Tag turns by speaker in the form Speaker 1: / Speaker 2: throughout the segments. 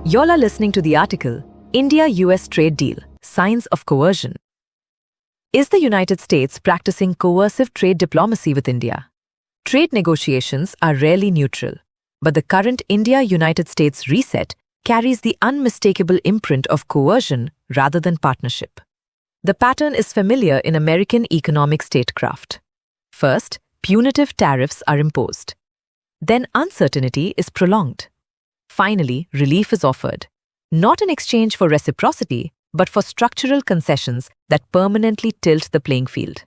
Speaker 1: Y'all are listening to the article, India-US Trade Deal, Signs of Coercion. Is the United States practicing coercive trade diplomacy with India? Trade negotiations are rarely neutral, but the current India-United States reset carries the unmistakable imprint of coercion rather than partnership. The pattern is familiar in American economic statecraft. First, punitive tariffs are imposed. Then uncertainty is prolonged. Finally, relief is offered, not in exchange for reciprocity, but for structural concessions that permanently tilt the playing field.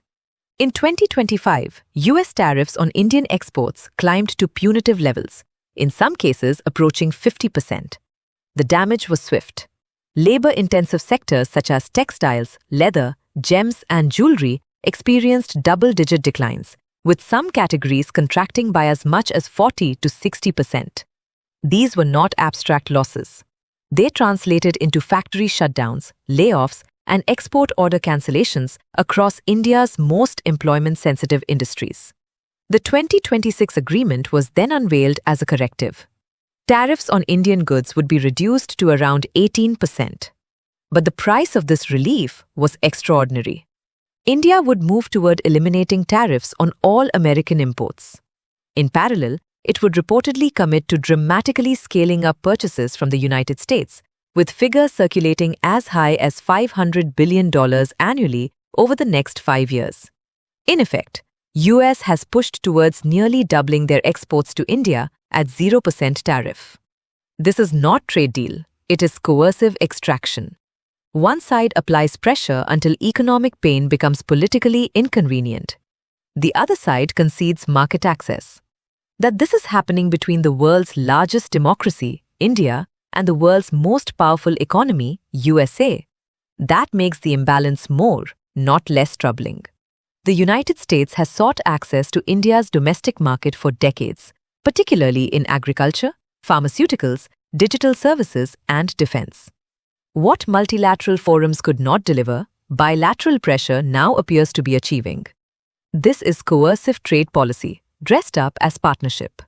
Speaker 1: In 2025, US tariffs on Indian exports climbed to punitive levels, in some cases approaching 50%. The damage was swift. Labor-intensive sectors such as textiles, leather, gems, and jewelry experienced double-digit declines, with some categories contracting by as much as 40 to 60%. These were not abstract losses. They translated into factory shutdowns, layoffs, and export order cancellations across India's most employment-sensitive industries. The 2026 agreement was then unveiled as a corrective. Tariffs on Indian goods would be reduced to around 18%. But the price of this relief was extraordinary. India would move toward eliminating tariffs on all American imports. In parallel, it would reportedly commit to dramatically scaling up purchases from the United States, with figures circulating as high as $500 billion annually over the next 5 years. In effect, US has pushed towards nearly doubling their exports to India at 0% tariff. This is not trade deal, it is coercive extraction. One side applies pressure until economic pain becomes politically inconvenient. The other side concedes market access. That this is happening between the world's largest democracy, India, and the world's most powerful economy, USA, that makes the imbalance more, not less troubling. The United States has sought access to India's domestic market for decades, particularly in agriculture, pharmaceuticals, digital services, and defense. What multilateral forums could not deliver, bilateral pressure now appears to be achieving. This is coercive trade policy, dressed up as partnership.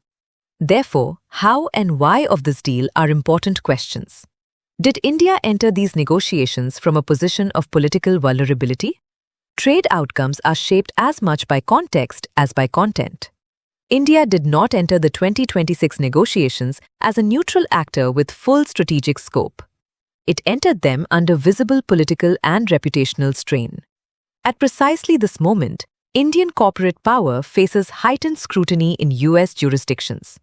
Speaker 1: Therefore, how and why of this deal are important questions. Did India enter these negotiations from a position of political vulnerability? Trade outcomes are shaped as much by context as by content. India did not enter the 2026 negotiations as a neutral actor with full strategic scope. It entered them under visible political and reputational strain. At precisely this moment, Indian corporate power faces heightened scrutiny in US jurisdictions.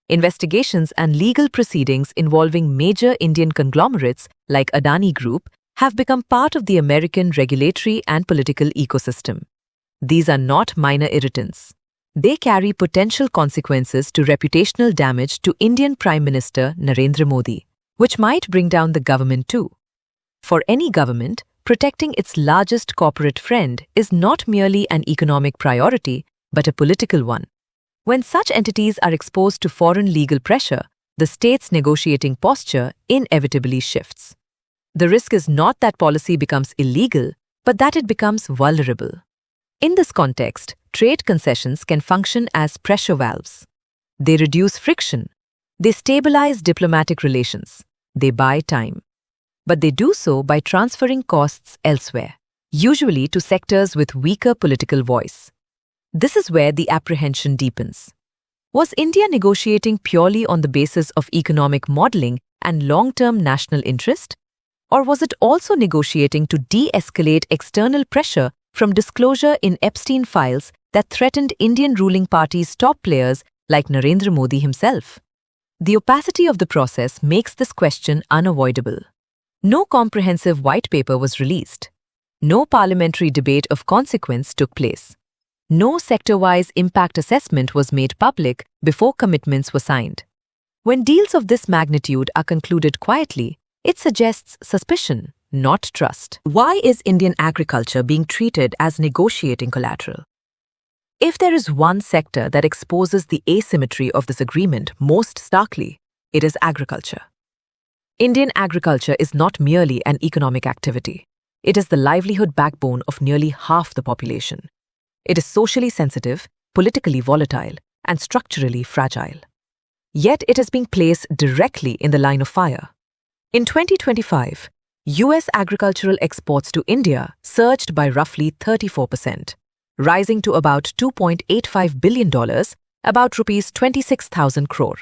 Speaker 1: Investigations and legal proceedings involving major Indian conglomerates like Adani Group have become part of the American regulatory and political ecosystem. These are not minor irritants. They carry potential consequences to reputational damage to Indian Prime Minister Narendra Modi, which might bring down the government too. For any government, protecting its largest corporate friend is not merely an economic priority, but a political one. When such entities are exposed to foreign legal pressure, the state's negotiating posture inevitably shifts. The risk is not that policy becomes illegal, but that it becomes vulnerable. In this context, trade concessions can function as pressure valves. They reduce friction. They stabilize diplomatic relations. They buy time. But they do so by transferring costs elsewhere, usually to sectors with weaker political voice. This is where the apprehension deepens. Was India negotiating purely on the basis of economic modeling and long-term national interest? Or was it also negotiating to de-escalate external pressure from disclosure in Epstein files that threatened Indian ruling party's top players like Narendra Modi himself? The opacity of the process makes this question unavoidable. No comprehensive white paper was released. No parliamentary debate of consequence took place. No sector-wise impact assessment was made public before commitments were signed. When deals of this magnitude are concluded quietly, it suggests suspicion, not trust. Why is Indian agriculture being treated as negotiating collateral? If there is one sector that exposes the asymmetry of this agreement most starkly, it is agriculture. Indian agriculture is not merely an economic activity. It is the livelihood backbone of nearly half the population. It is socially sensitive, politically volatile, and structurally fragile. Yet it is being placed directly in the line of fire. In 2025, US agricultural exports to India surged by roughly 34%, rising to about $2.85 billion, about rupees 26,000 crore.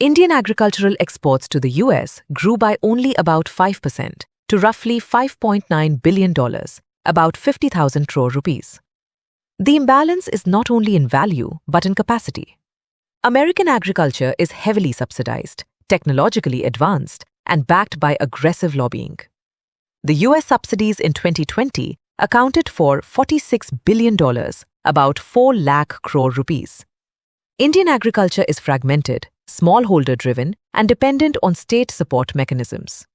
Speaker 1: Indian agricultural exports to the US grew by only about 5% to roughly $5.9 billion, about 50,000 crore rupees. The imbalance is not only in value but in capacity. American agriculture is heavily subsidized, technologically advanced, and backed by aggressive lobbying. The US subsidies in 2020 accounted for $46 billion, about 4 lakh crore rupees. Indian agriculture is fragmented, smallholder-driven, and dependent on state support mechanisms.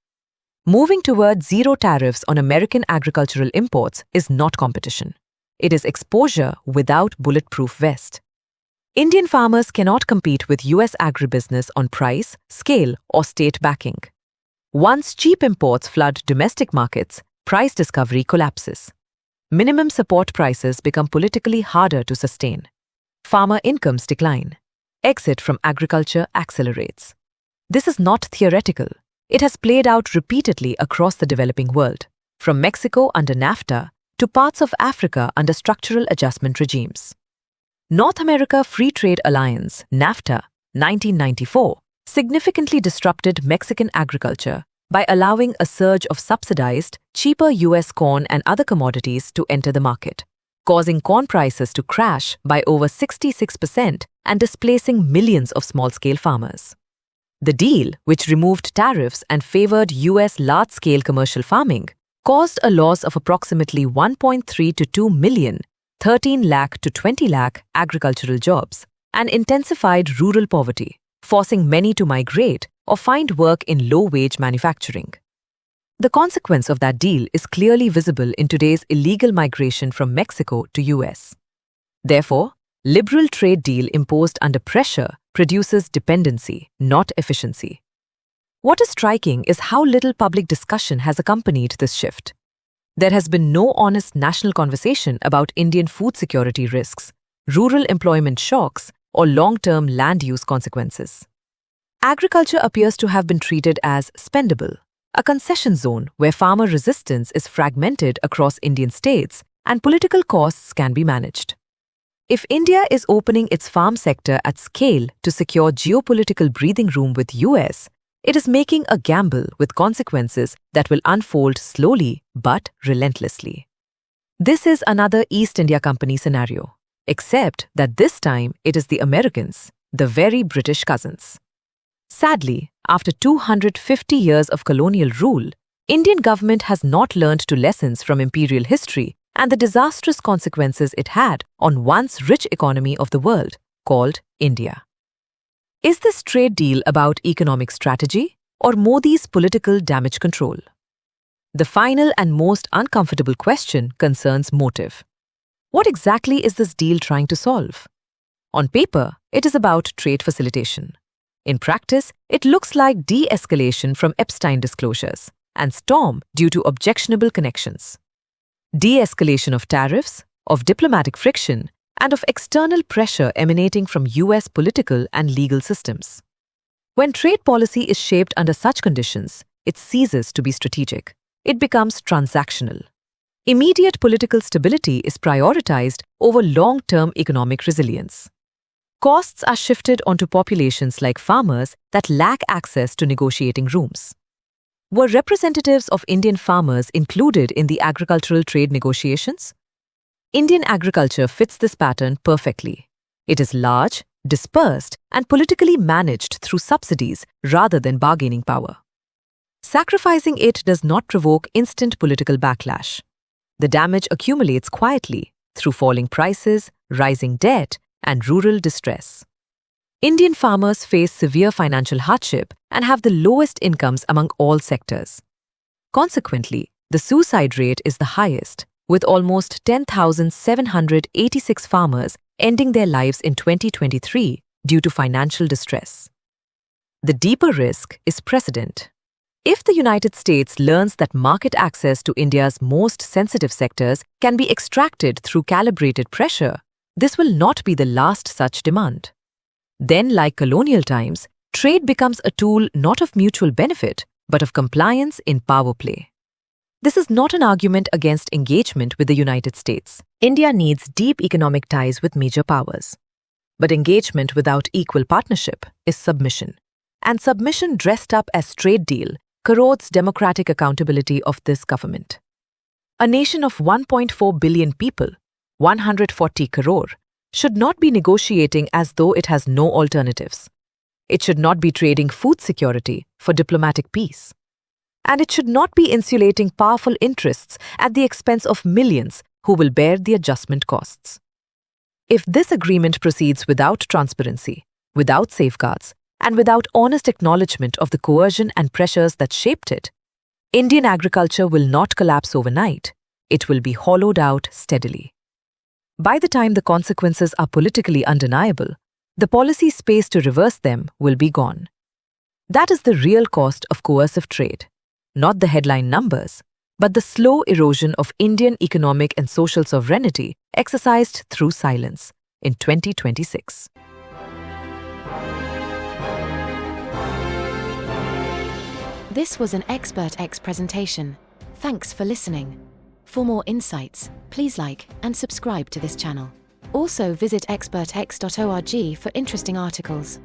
Speaker 1: Moving toward zero tariffs on American agricultural imports is not competition. It is exposure without bulletproof vest. Indian farmers cannot compete with US agribusiness on price, scale, or state backing. Once cheap imports flood domestic markets, price discovery collapses. Minimum support prices become politically harder to sustain. Farmer incomes decline. Exit from agriculture accelerates. This is not theoretical. It has played out repeatedly across the developing world, from Mexico under NAFTA to parts of Africa under structural adjustment regimes. North America Free Trade Alliance, NAFTA, 1994, significantly disrupted Mexican agriculture by allowing a surge of subsidized, cheaper US corn and other commodities to enter the market, causing corn prices to crash by over 66% and displacing millions of small-scale farmers. The deal, which removed tariffs and favored US large-scale commercial farming, caused a loss of approximately 1.3 to 2 million, 13 lakh to 20 lakh agricultural jobs, and intensified rural poverty, forcing many to migrate or find work in low-wage manufacturing. The consequence of that deal is clearly visible in today's illegal migration from Mexico to US. Therefore, liberal trade deal imposed under pressure produces dependency, not efficiency. What is striking is how little public discussion has accompanied this shift. There has been no honest national conversation about Indian food security risks, rural employment shocks, or long-term land use consequences. Agriculture appears to have been treated as spendable, a concession zone where farmer resistance is fragmented across Indian states and political costs can be managed. If India is opening its farm sector at scale to secure geopolitical breathing room with US, it is making a gamble with consequences that will unfold slowly but relentlessly. This is another East India Company scenario, except that this time it is the Americans, the very British cousins. Sadly, after 250 years of colonial rule, Indian government has not learned to lessons from imperial history and the disastrous consequences it had on once rich economy of the world, called India. Is this trade deal about economic strategy or Modi's political damage control? The final and most uncomfortable question concerns motive. What exactly is this deal trying to solve? On paper, it is about trade facilitation. In practice, it looks like de-escalation from Epstein disclosures and storm due to objectionable connections. De-escalation of tariffs, of diplomatic friction, and of external pressure emanating from US political and legal systems. When trade policy is shaped under such conditions, it ceases to be strategic. It becomes transactional. Immediate political stability is prioritized over long-term economic resilience. Costs are shifted onto populations like farmers that lack access to negotiating rooms. Were representatives of Indian farmers included in the agricultural trade negotiations? Indian agriculture fits this pattern perfectly. It is large, dispersed, and politically managed through subsidies rather than bargaining power. Sacrificing it does not provoke instant political backlash. The damage accumulates quietly through falling prices, rising debt, and rural distress. Indian farmers face severe financial hardship and have the lowest incomes among all sectors. Consequently, the suicide rate is the highest, with almost 10,786 farmers ending their lives in 2023 due to financial distress. The deeper risk is precedent. If the United States learns that market access to India's most sensitive sectors can be extracted through calibrated pressure, this will not be the last such demand. Then, like colonial times, trade becomes a tool not of mutual benefit, but of compliance in power play. This is not an argument against engagement with the United States. India needs deep economic ties with major powers. But engagement without equal partnership is submission. And submission dressed up as trade deal corrodes democratic accountability of this government. A nation of 1.4 billion people, 140 crore, should not be negotiating as though it has no alternatives. It should not be trading food security for diplomatic peace. And it should not be insulating powerful interests at the expense of millions who will bear the adjustment costs. If this agreement proceeds without transparency, without safeguards, and without honest acknowledgement of the coercion and pressures that shaped it, Indian agriculture will not collapse overnight. It will be hollowed out steadily. By the time the consequences are politically undeniable, the policy space to reverse them will be gone. That is the real cost of coercive trade, not the headline numbers, but the slow erosion of Indian economic and social sovereignty exercised through silence in 2026.
Speaker 2: This was an Expert X presentation. Thanks for listening. For more insights, please like and subscribe to this channel. Also visit expertx.org for interesting articles.